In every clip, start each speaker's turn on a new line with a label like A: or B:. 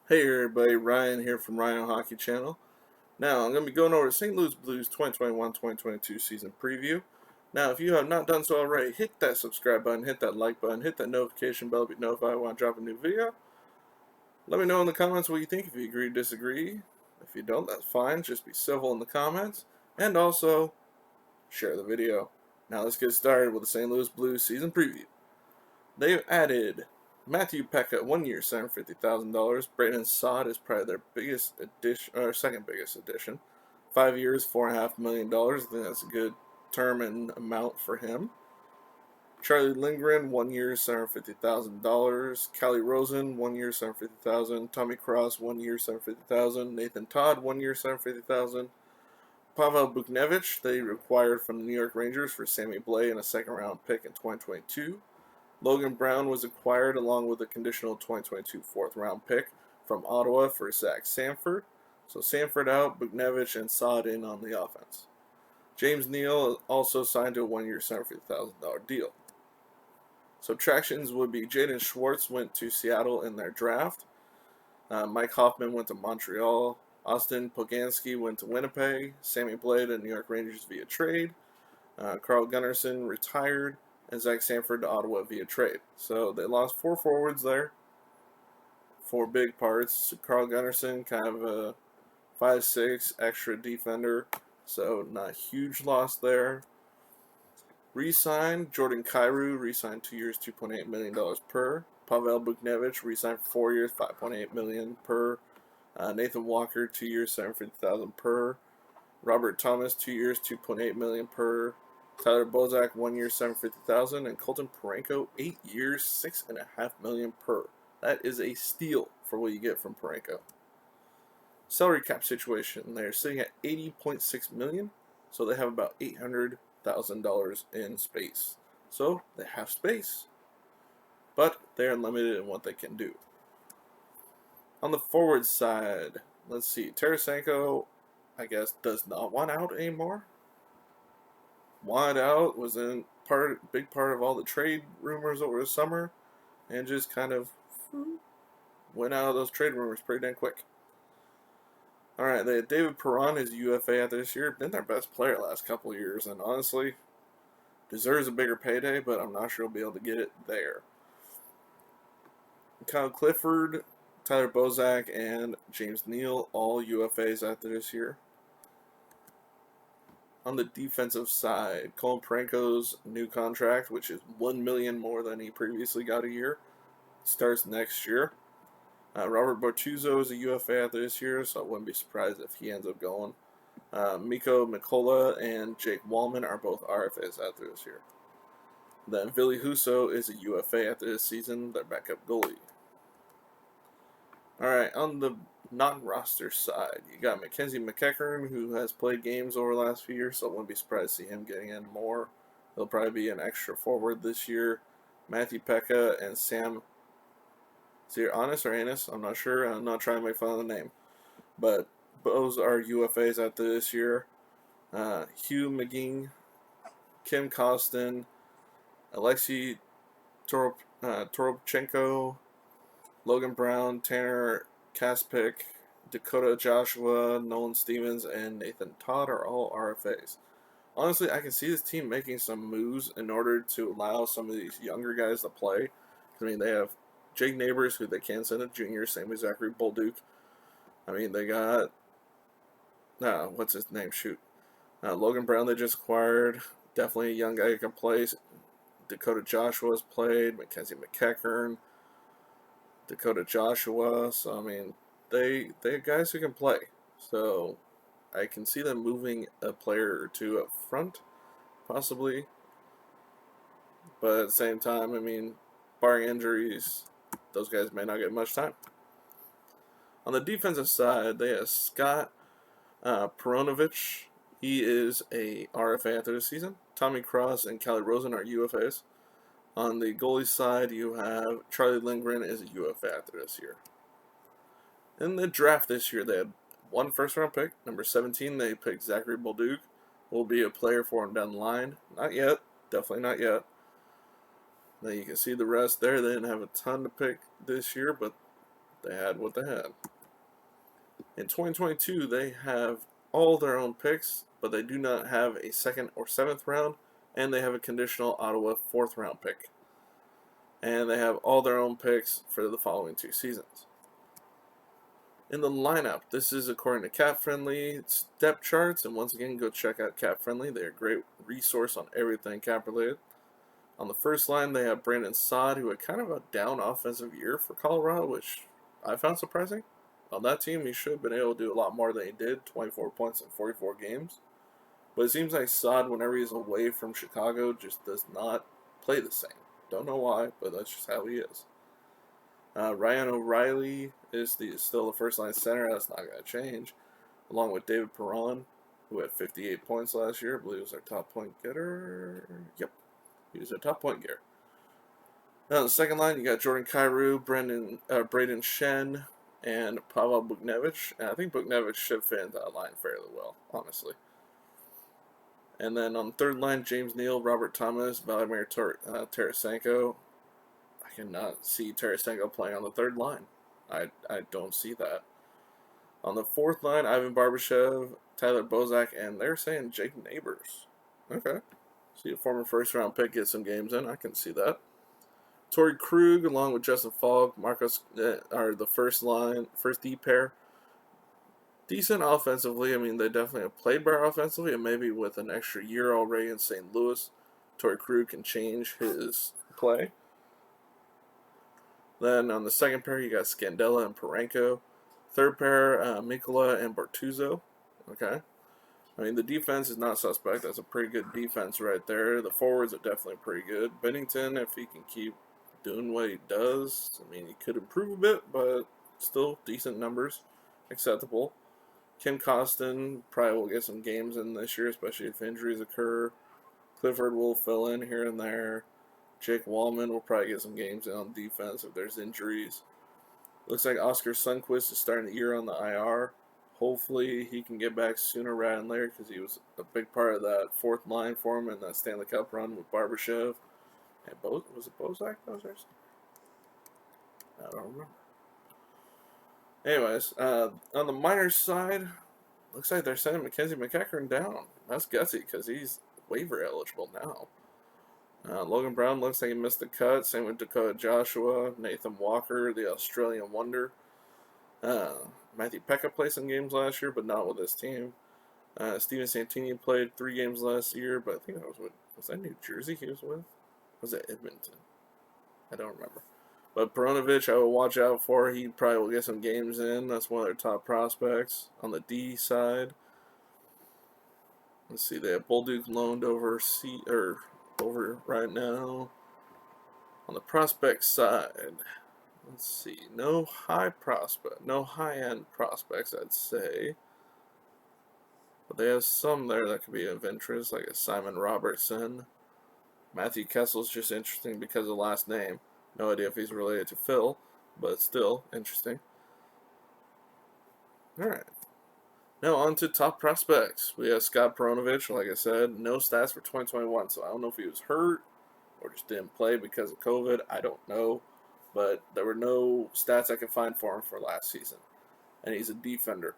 A: Hey everybody, Ryan here from Ryan Hockey Channel. Now, I'm going to be going over the St. Louis Blues 2021-2022 season preview. Now, if you have not done so already, hit that subscribe button, hit that like button, hit that notification bell to be notified when I drop a new video. Let me know in the comments what you think, if you agree or disagree. If you don't, that's fine, just be civil in the comments. And also, share the video. Now let's get started with the St. Louis Blues season preview. They've added Matthew Pekka, 1 year, $750,000. Brandon Saad is probably their biggest addition, or second biggest addition. 5 years, $4.5 million. I think that's a good term and amount for him. Charlie Lindgren, 1 year, $750,000. Callie Rosen, 1 year, $750,000. Tommy Cross, 1 year, $750,000. Nathan Todd, 1 year, $750,000. Pavel Buchnevich, they acquired from the New York Rangers for Sammy Blais and a second-round pick in 2022. Logan Brown was acquired along with a conditional 2022 fourth-round pick from Ottawa for Zach Sanford. So Sanford out, Buchnevich and Saad in on the offense. James Neal also signed to a 1 year, $750,000 deal. Subtractions would be Jaden Schwartz went to Seattle in their draft. Mike Hoffman went to Montreal. Austin Poganski went to Winnipeg. Sammy Blais to New York Rangers via trade. Carl Gunnarsson retired. And Zach Sanford to Ottawa via trade. So they lost 4 forwards there. 4 big parts. Carl Gunnarsson, kind of a 5'6" extra defender. So not a huge loss there. Re-signed Jordan Kyrou, re-signed 2 years, $2.8 million per. Pavel Buchnevich, re-signed for 4 years, $5.8 million per. Nathan Walker, 2 years, $750,000 per. Robert Thomas, 2 years, $2.8 million per. Tyler Bozak, 1 year, $750,000, and Colton Parayko, 8 years, $6.5 million per. That is a steal for what you get from Parayko. Salary cap situation: they're sitting at $80.6 million, so they have about $800,000 in space. So they have space, but they're limited in what they can do. On the forward side, let's see. Tarasenko, I guess, does not want out anymore. Wanted out, was in big part of all the trade rumors over the summer, and just kind of went out of those trade rumors pretty damn quick. All right, they had David Perron is UFA after this year. Been their best player last couple of years, and honestly, deserves a bigger payday, but I'm not sure he'll be able to get it there. Kyle Clifford, Tyler Bozak, and James Neal, all UFAs after this year. On the defensive side, Colin Parayko's new contract, which is $1 million more than he previously got a year, starts next year. Robert Bortuzzo is a UFA after this year, so I wouldn't be surprised if he ends up going. Mikko Mikola and Jake Wallman are both RFAs after this year. Then Ville Husso is a UFA after this season, their backup goalie. Alright, on the non-roster side, you got Mackenzie McEachern, who has played games over the last few years, so I wouldn't be surprised to see him getting in more. He'll probably be an extra forward this year. Matthew Pekka and Sam, is it Anis or Anis? I'm not sure. I'm not trying to make fun of the name. But those are UFAs after this year. Hugh McGinn, Kim Kostin, Alexei Toropchenko, Logan Brown, Tanner Kaspick, Dakota Joshua, Nolan Stevens, and Nathan Todd are all RFAs. Honestly, I can see this team making some moves in order to allow some of these younger guys to play. I mean, they have Jake Neighbors, who they can send a junior, same as Zachary Bolduc. I mean, they got, what's his name? Logan Brown they just acquired. Definitely a young guy who can play. Dakota Joshua's played. Mackenzie McEachern. Dakota Joshua. So, I mean, they have guys who can play. So, I can see them moving a player or two up front, possibly. But at the same time, I mean, barring injuries, those guys may not get much time. On the defensive side, they have Scott Peronovich. He is a RFA after this season. Tommy Cross and Callie Rosen are UFAs. On the goalie side, you have Charlie Lindgren is a UFA after this year. In the draft this year, they had 1 first-round pick. Number 17, they picked Zachary Bolduc. Will be a player for him down the line. Not yet. Definitely not yet. Then you can see the rest there. They didn't have a ton to pick this year, but They had what they had. In 2022, they have all their own picks, but they do not have a 2nd or 7th round, and they have a conditional Ottawa 4th round pick. And they have all their own picks for the following 2 seasons. In the lineup, this is according to Cap Friendly depth charts, and once again, go check out Cap Friendly. They're a great resource on everything cap related. On the first line, they have Brandon Saad, who had kind of a down offensive year for Colorado, which I found surprising. On that team, he should have been able to do a lot more than he did, 24 points in 44 games. But it seems like Saad, whenever he's away from Chicago, just does not play the same. Don't know why, but that's just how he is. Ryan O'Reilly is still the first-line center. That's not going to change. Along with David Perron, who had 58 points last year. I believe he was our top point getter. Yep, he was our top point getter. Now, on the second line, you got Jordan Kyrou, Braden Shen, and Pavel Buchnevich. And I think Buchnevich should fit into that line fairly well, honestly. And then on the third line, James Neal, Robert Thomas, Vladimir Tarasenko. I cannot see Tarasenko playing on the third line. I don't see that. On the fourth line, Ivan Barbashev, Tyler Bozak, and they're saying Jake Neighbors. Okay. See a former first-round pick get some games in. I can see that. Torrey Krug, along with Justin Falk, Marcos, are the first D pair. Decent offensively. I mean, they definitely have played better offensively, and maybe with an extra year already in St. Louis, Torrey Krug can change his play. Then on the second pair, you got Scandella and Parenko. Third pair, Mikola and Bortuzzo. Okay. I mean, the defense is not suspect. That's a pretty good defense right there. The forwards are definitely pretty good. Bennington, if he can keep doing what he does, I mean, he could improve a bit, but still decent numbers. Acceptable. Kim Costin probably will get some games in this year, especially if injuries occur. Clifford will fill in here and there. Jake Wallman will probably get some games in on defense if there's injuries. Looks like Oscar Sundqvist is starting the year on the IR. Hopefully he can get back sooner rather than later because he was a big part of that fourth line for him in that Stanley Cup run with Barbashev. And was it Bozak that was there? I don't remember. Anyways, on the minors side, looks like they're sending Mackenzie McEachern down. That's gutsy because he's waiver eligible now. Logan Brown looks like he missed the cut. Same with Dakota Joshua, Nathan Walker, the Australian wonder. Matthew Pekka played some games last year, but not with his team. Steven Santini played 3 games last year, but I think that was that New Jersey he was with? Was it Edmonton? I don't remember. But Peronovich, I will watch out for. He probably will get some games in. That's one of their top prospects. On the D side, let's see, they have Bolduc loaned over right now. On the prospect side, let's see, no high-end prospects, I'd say. But they have some there that could be of interest, like a Simon Robertson. Matthew Kessel's just interesting because of the last name. No idea if he's related to Phil, but still interesting. Alright. Now on to top prospects. We have Scott Peronovich, like I said, no stats for 2021, so I don't know if he was hurt or just didn't play because of COVID. I don't know, but there were no stats I could find for him for last season, and he's a defender.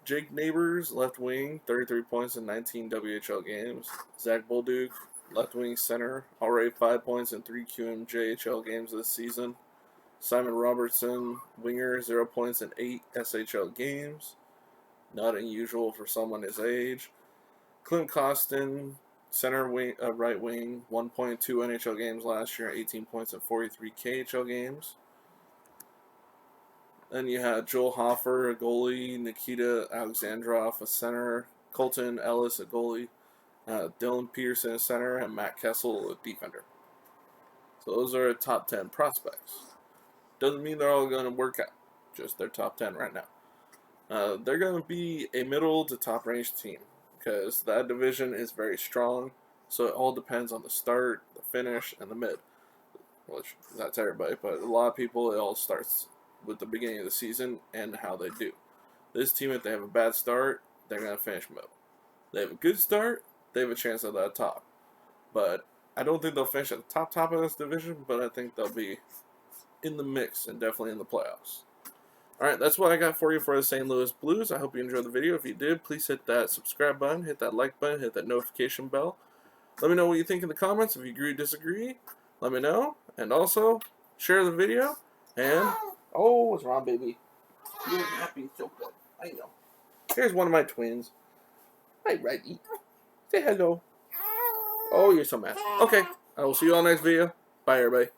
A: Jake Neighbors, left wing, 33 points in 19 WHL games. Zach Bolduc, left wing center, already 5 points in 3 QMJHL games this season. Simon Robertson, winger, 0 points in 8 SHL games. Not unusual for someone his age. Clint Costin, center wing, right wing, 1.2 NHL games last year, 18 points in 43 KHL games. Then you had Joel Hoffer, a goalie, Nikita Alexandrov, a center, Colton Ellis, a goalie, Dylan Peterson, a center, and Matt Kessel, a defender. So those are top 10 prospects. Doesn't mean they're all going to work out. Just their top 10 right now. They're going to be a middle to top range team because that division is very strong. So it all depends on the start, the finish, and the mid. Which that's everybody, but a lot of people, it all starts with the beginning of the season and how they do. This team, if they have a bad start, they're going to finish middle. They have a good start, they have a chance at that top. But I don't think they'll finish at the top of this division, but I think they'll be in the mix and definitely in the playoffs. Alright, that's what I got for you for the St. Louis Blues. I hope you enjoyed the video. If you did, please hit that subscribe button, hit that like button, hit that notification bell. Let me know what you think in the comments. If you agree or disagree, let me know. And also, share the video. And, oh, what's wrong, baby? You're happy, so good. I know. Here's one of my twins. Hi, Reggie. Say hello. Oh, you're so mad. Okay, I will see you all next video. Bye, everybody.